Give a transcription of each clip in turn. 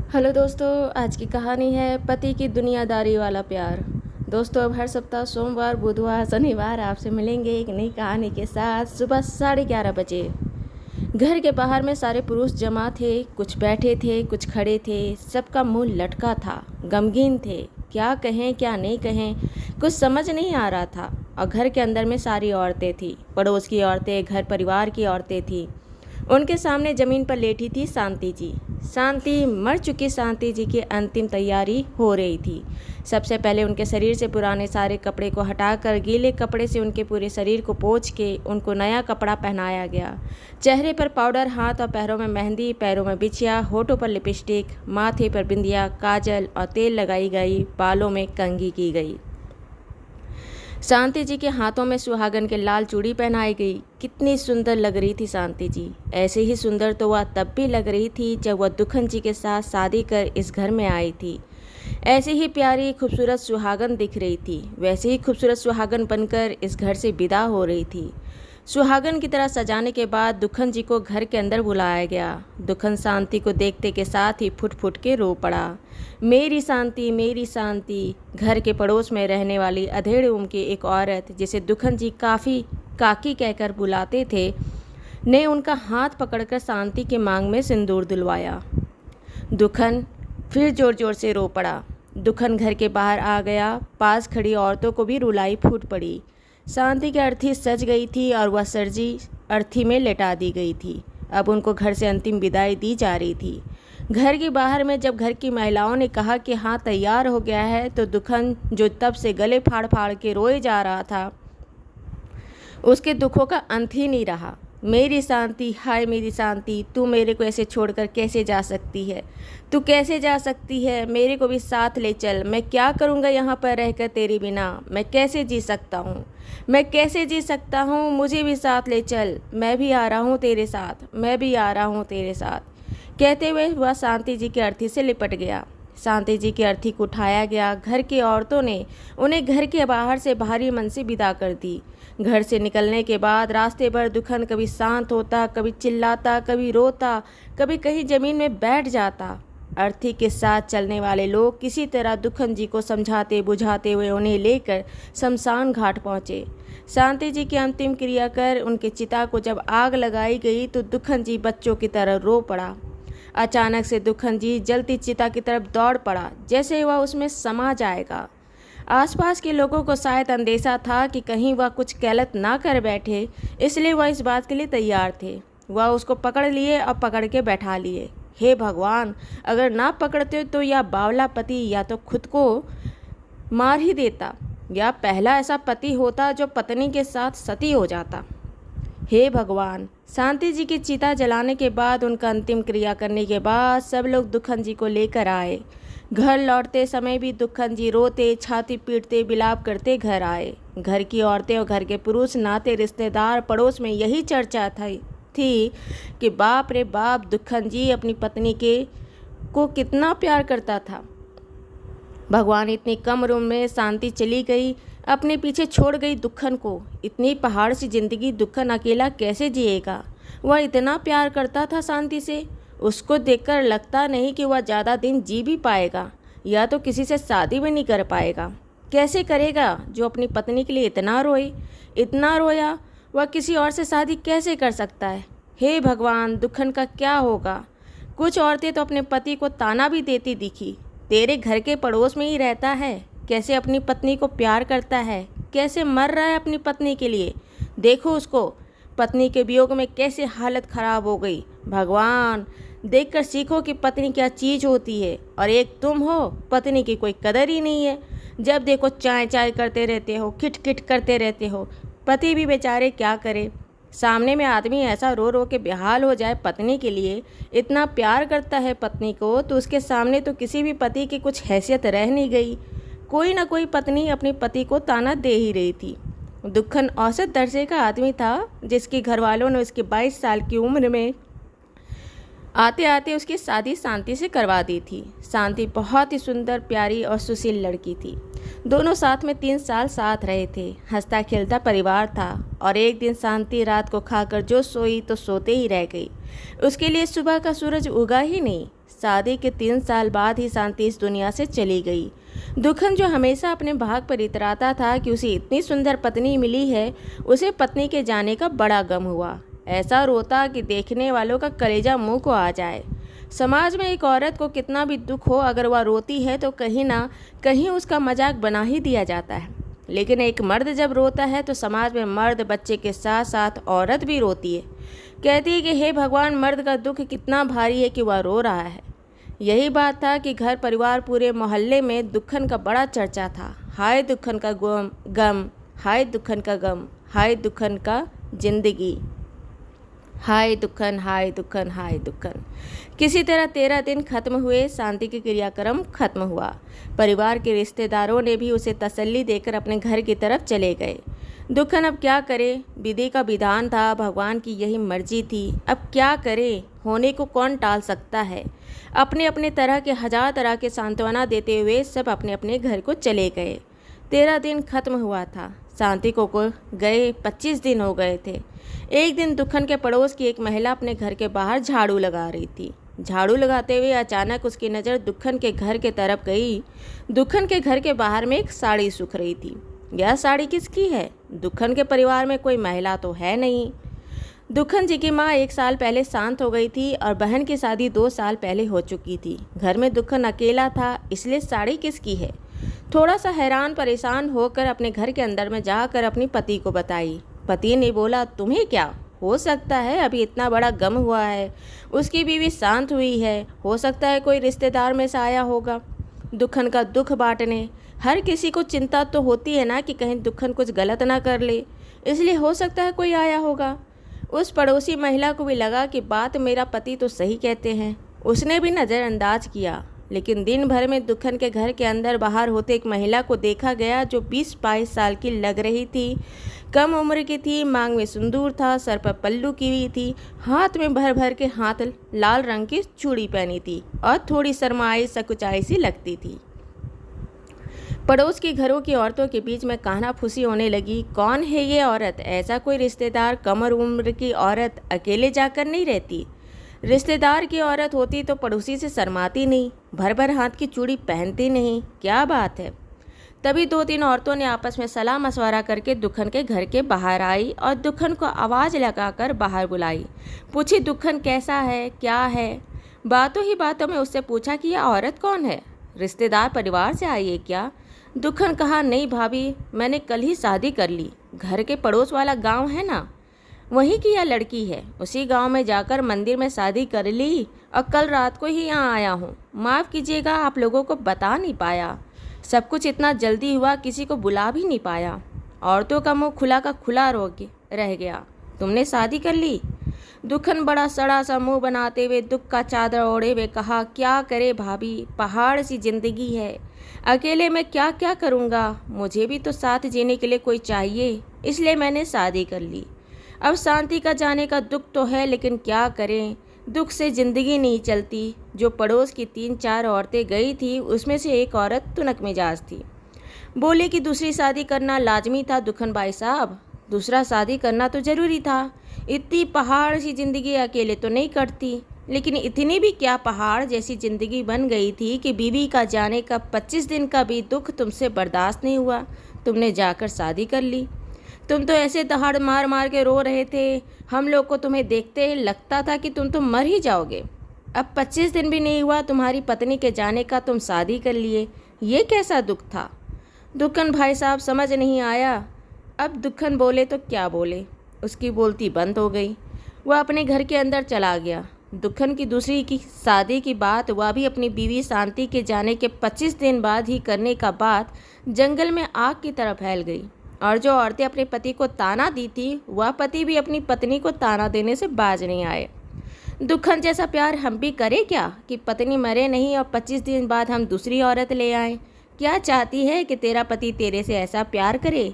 Hello दोस्तों, आज की कहानी है पति की दुनियादारी वाला प्यार। दोस्तों, अब हर सप्ताह सोमवार, बुधवार, शनिवार आपसे मिलेंगे एक नई कहानी के साथ सुबह 11:30 बजे। घर के बाहर में सारे पुरुष जमा थे, कुछ बैठे थे, कुछ खड़े थे। सबका मुंह लटका था, गमगीन थे। क्या कहें क्या नहीं कहें, कुछ समझ नहीं आ रहा था। और घर के अंदर में सारी औरतें थी, पड़ोस की औरतें, घर परिवार की औरतें थी। उनके सामने जमीन पर लेटी थी शांति जी। शांति, मर चुकी शांति जी की अंतिम तैयारी हो रही थी। सबसे पहले उनके शरीर से पुराने सारे कपड़े को हटाकर गीले कपड़े से उनके पूरे शरीर को पोंछ के उनको नया कपड़ा पहनाया गया। चेहरे पर पाउडर, हाथ और पैरों में मेहंदी, पैरों में बिछिया, होठों पर लिपस्टिक, माथे पर बिंदिया, काजल और तेल लगाई गई, बालों में कंघी की गई। शांति जी के हाथों में सुहागन के लाल चूड़ी पहनाई गई। कितनी सुंदर लग रही थी शांति जी। ऐसे ही सुंदर तो वह तब भी लग रही थी जब वह दुखन जी के साथ शादी कर इस घर में आई थी। ऐसी ही प्यारी खूबसूरत सुहागन दिख रही थी, वैसे ही खूबसूरत सुहागन बनकर इस घर से विदा हो रही थी। सुहागन की तरह सजाने के बाद दुखन जी को घर के अंदर बुलाया गया। दुखन शांति को देखते के साथ ही फुट फुट के रो पड़ा। मेरी शांति, मेरी शांति। घर के पड़ोस में रहने वाली अधेड़ उम्र की एक औरत, जिसे दुखन जी काफ़ी काकी कहकर बुलाते थे, ने उनका हाथ पकड़कर शांति के मांग में सिंदूर दिलवाया। दुखन फिर जोर जोर से रो पड़ा। दुखन घर के बाहर आ गया। पास खड़ी औरतों को भी रुलाई फूट पड़ी। शांति की अर्थी सज गई थी और वह सरजी अर्थी में लेटा दी गई थी। अब उनको घर से अंतिम विदाई दी जा रही थी। घर के बाहर में जब घर की महिलाओं ने कहा कि हाँ तैयार हो गया है, तो दुखन, जो तब से गले फाड़ फाड़ के रोए जा रहा था, उसके दुखों का अंत ही नहीं रहा। मेरी शांति, हाय मेरी शांति, तू मेरे को ऐसे छोड़कर कैसे जा सकती है? तू कैसे जा सकती है? मेरे को भी साथ ले चल। मैं क्या करूँगा यहाँ पर रहकर तेरे बिना? मैं कैसे जी सकता हूँ? मैं कैसे जी सकता हूँ? मुझे भी साथ ले चल। मैं भी आ रहा हूँ तेरे साथ, मैं भी आ रहा हूँ तेरे साथ। कहते हुए वह शांति जी की अर्थी से लिपट गया। शांति जी की अर्थी को उठाया गया। घर की औरतों ने उन्हें घर के बाहर से भारी मन से विदा कर दी। घर से निकलने के बाद रास्ते पर दुखन कभी शांत होता, कभी चिल्लाता, कभी रोता, कभी कहीं जमीन में बैठ जाता। अर्थी के साथ चलने वाले लोग किसी तरह दुखन जी को समझाते बुझाते हुए उन्हें लेकर शमशान घाट पहुँचे। शांति जी की अंतिम क्रिया कर उनके चिता को जब आग लगाई गई तो दुखन जी बच्चों की तरह रो पड़ा। अचानक से दुखन जी जलती चिता की तरफ दौड़ पड़ा, जैसे वह उसमें समा जाएगा। आसपास के लोगों को शायद अंदेशा था कि कहीं वह कुछ गलत ना कर बैठे, इसलिए वह इस बात के लिए तैयार थे। वह उसको पकड़ लिए और पकड़ के बैठा लिए। हे भगवान, अगर ना पकड़ते तो यह बावला पति या तो खुद को मार ही देता, या पहला ऐसा पति होता जो पत्नी के साथ सती हो जाता। हे भगवान। शांति जी की चिता जलाने के बाद, उनका अंतिम क्रिया करने के बाद सब लोग दुखन जी को लेकर आए। घर लौटते समय भी दुखन जी रोते, छाती पीटते, विलाप करते घर आए। घर की औरतें और घर के पुरुष, नाते रिश्तेदार, पड़ोस में यही चर्चा थी कि बाप रे बाप, दुखन जी अपनी पत्नी को कितना प्यार करता था। भगवान, इतनी कम उम्र में शांति चली गई, अपने पीछे छोड़ गई दुखन को। इतनी पहाड़ सी जिंदगी दुखन अकेला कैसे जिएगा? वह इतना प्यार करता था शांति से। उसको देखकर लगता नहीं कि वह ज़्यादा दिन जी भी पाएगा, या तो किसी से शादी भी नहीं कर पाएगा। कैसे करेगा जो अपनी पत्नी के लिए इतना रोए, इतना रोया? वह किसी और से शादी कैसे कर सकता है? हे भगवान, दुखन का क्या होगा? कुछ औरतें तो अपने पति को ताना भी देती दिखी। तेरे घर के पड़ोस में ही रहता है, कैसे अपनी पत्नी को प्यार करता है, कैसे मर रहा है अपनी पत्नी के लिए। देखो उसको, पत्नी के वियोग में कैसे हालत खराब हो गई। भगवान, देखकर सीखो कि पत्नी क्या चीज़ होती है। और एक तुम हो, पत्नी की कोई कदर ही नहीं है। जब देखो चाय चाय करते रहते हो, खिट खिट करते रहते हो। पति भी बेचारे क्या करे। सामने में आदमी ऐसा रो रो के बेहाल हो जाए पत्नी के लिए, इतना प्यार करता है पत्नी को, तो उसके सामने तो किसी भी पति की कुछ हैसियत रह नहीं गई। कोई ना कोई पत्नी अपने पति को ताना दे ही रही थी। दुखन औसत दर्जे का आदमी था, जिसके घर वालों ने उसकी 22 साल की उम्र में आते आते उसकी शादी शांति से करवा दी थी। शांति बहुत ही सुंदर, प्यारी और सुशील लड़की थी। दोनों साथ में 3 साल साथ रहे थे। हंसता खेलता परिवार था। और एक दिन शांति रात को खाकर जो सोई तो सोते ही रह गई। उसके लिए सुबह का सूरज उगा ही नहीं। शादी के 3 साल बाद ही शांति इस दुनिया से चली गई। दुखन, जो हमेशा अपने भाग पर इतराता था कि उसे इतनी सुंदर पत्नी मिली है, उसे पत्नी के जाने का बड़ा गम हुआ। ऐसा रोता कि देखने वालों का कलेजा मुंह को आ जाए। समाज में एक औरत को कितना भी दुख हो, अगर वह रोती है तो कहीं ना कहीं उसका मजाक बना ही दिया जाता है। लेकिन एक मर्द जब रोता है तो समाज में मर्द, बच्चे के साथ साथ औरत भी रोती है। कहती है कि हे भगवान, मर्द का दुख कितना भारी है कि वह रो रहा है। यही बात था कि घर परिवार पूरे मोहल्ले में दुखन का बड़ा चर्चा था। हाय दुखन का गम, हाय दुखन का गम, हाय दुखन का जिंदगी, हाय दुखन, हाय दुखन, हाय दुखन। किसी तरह 13 दिन खत्म हुए, शांति के क्रियाक्रम खत्म हुआ। परिवार के रिश्तेदारों ने भी उसे तसल्ली देकर अपने घर की तरफ चले गए। दुखन अब क्या करे, विधि का विधान था, भगवान की यही मर्जी थी। अब क्या करे, होने को कौन टाल सकता है। अपने अपने तरह के हजार तरह के सांत्वना देते हुए सब अपने अपने घर को चले गए। 13 दिन खत्म हुआ था, शांति को गए 25 दिन हो गए थे। एक दिन दुखन के पड़ोस की एक महिला अपने घर के बाहर झाड़ू लगा रही थी। झाड़ू लगाते हुए अचानक उसकी नज़र दुखन के घर के तरफ गई। दुखन के घर के बाहर में एक साड़ी सूख रही थी। यह साड़ी किसकी है? दुखन के परिवार में कोई महिला तो है नहीं। दुखन जी की माँ 1 साल पहले शांत हो गई थी और बहन की शादी 2 साल पहले हो चुकी थी। घर में दुखन अकेला था, इसलिए साड़ी किसकी है? थोड़ा सा हैरान परेशान होकर अपने घर के अंदर में जाकर अपनी पति को बताई। पति ने बोला, तुम्हें क्या हो सकता है, अभी इतना बड़ा गम हुआ है, उसकी बीवी शांत हुई है, हो सकता है कोई रिश्तेदार में से आया होगा दुखन का दुख बांटने। हर किसी को चिंता तो होती है ना कि कहीं दुखन कुछ गलत ना कर ले, इसलिए हो सकता है कोई आया होगा। उस पड़ोसी महिला को भी लगा कि बात मेरा पति तो सही कहते हैं। उसने भी नज़रअंदाज किया, लेकिन दिन भर में दुखन के घर के अंदर बाहर होते एक महिला को देखा गया जो 20-22 साल की लग रही थी। कम उम्र की थी, मांग में सिंदूर था, सर पर पल्लू की हुई थी, हाथ में भर भर के हाथ लाल रंग की चूड़ी पहनी थी और थोड़ी शर्माई सकुचाई सी लगती थी। पड़ोस के घरों की औरतों के बीच में कान्हा फूसी होने लगी। कौन है ये औरत? ऐसा कोई रिश्तेदार? कम उम्र की औरत अकेले जाकर नहीं रहती। रिश्तेदार की औरत होती तो पड़ोसी से शर्माती नहीं, भर भर हाथ की चूड़ी पहनती नहीं। क्या बात है। तभी 2-3 औरतों ने आपस में सलाह मशवरा करके दुखन के घर के बाहर आई और दुखन को आवाज़ लगाकर बाहर बुलाई। पूछी, दुखन कैसा है, क्या है? बातों ही बातों में उससे पूछा कि यह औरत कौन है, रिश्तेदार परिवार से आई है क्या? दुखन कहा, नहीं भाभी, मैंने कल ही शादी कर ली। घर के पड़ोस वाला गांव है ना, वहीं की यह लड़की है। उसी गांव में जाकर मंदिर में शादी कर ली और कल रात को ही यहाँ आया हूँ। माफ़ कीजिएगा, आप लोगों को बता नहीं पाया, सब कुछ इतना जल्दी हुआ, किसी को बुला भी नहीं पाया। औरतों का मुंह खुला का खुला रह गया। तुमने शादी कर ली? दुखन बड़ा सड़ा सा मुंह बनाते हुए दुख का चादर ओढ़े हुए कहा, क्या करे भाभी, पहाड़ सी जिंदगी है, अकेले मैं क्या क्या करूँगा, मुझे भी तो साथ जीने के लिए कोई चाहिए, इसलिए मैंने शादी कर ली। अब शांति का जाने का दुख तो है, लेकिन क्या करें, दुख से ज़िंदगी नहीं चलती। जो पड़ोस की 3-4 औरतें गई थी, उसमें से एक औरत तुनक मिजाज थी। बोले कि दूसरी शादी करना लाजमी था दुखन भाई साहब, दूसरा शादी करना तो ज़रूरी था। इतनी पहाड़ सी ज़िंदगी अकेले तो नहीं कटती, लेकिन इतनी भी क्या पहाड़ जैसी ज़िंदगी बन गई थी कि बीवी का जाने का 25 दिन का भी दुख तुमसे बर्दाश्त नहीं हुआ। तुमने जाकर शादी कर ली। तुम तो ऐसे दहाड़ मार मार के रो रहे थे, हम लोग को तुम्हें देखते लगता था कि तुम तो मर ही जाओगे। अब 25 दिन भी नहीं हुआ तुम्हारी पत्नी के जाने का, तुम शादी कर लिए, ये कैसा दुख था? दुखन भाई साहब समझ नहीं आया। अब दुखन बोले तो क्या बोले, उसकी बोलती बंद हो गई। वह अपने घर के अंदर चला गया। दुखन की दूसरी की शादी की बात वह भी अपनी बीवी शांति के जाने के 25 दिन बाद ही करने का बात जंगल में आग की तरह फैल गई। और जो औरतें अपने पति को ताना दी थी, वह पति भी अपनी पत्नी को ताना देने से बाज नहीं आए। दुखन जैसा प्यार हम भी करें क्या कि पत्नी मरे नहीं और 25 दिन बाद हम दूसरी औरत ले आएं? क्या चाहती है कि तेरा पति तेरे से ऐसा प्यार करे?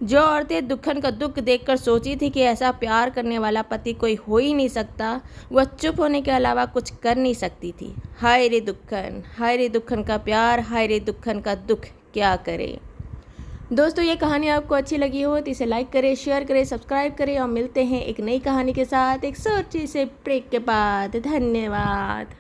जो औरतें दुखन का दुख देखकर सोची थी कि ऐसा प्यार करने वाला पति कोई हो ही नहीं सकता, वह चुप होने के अलावा कुछ कर नहीं सकती थी। हाय रे दुखन, हाय रे दुखन का प्यार, हाय रे दुखन का दुख, क्या करे। दोस्तों, ये कहानी आपको अच्छी लगी हो तो इसे लाइक करें, शेयर करें, सब्सक्राइब करें और मिलते हैं एक नई कहानी के साथ एक छोटी से ब्रेक के बाद। धन्यवाद।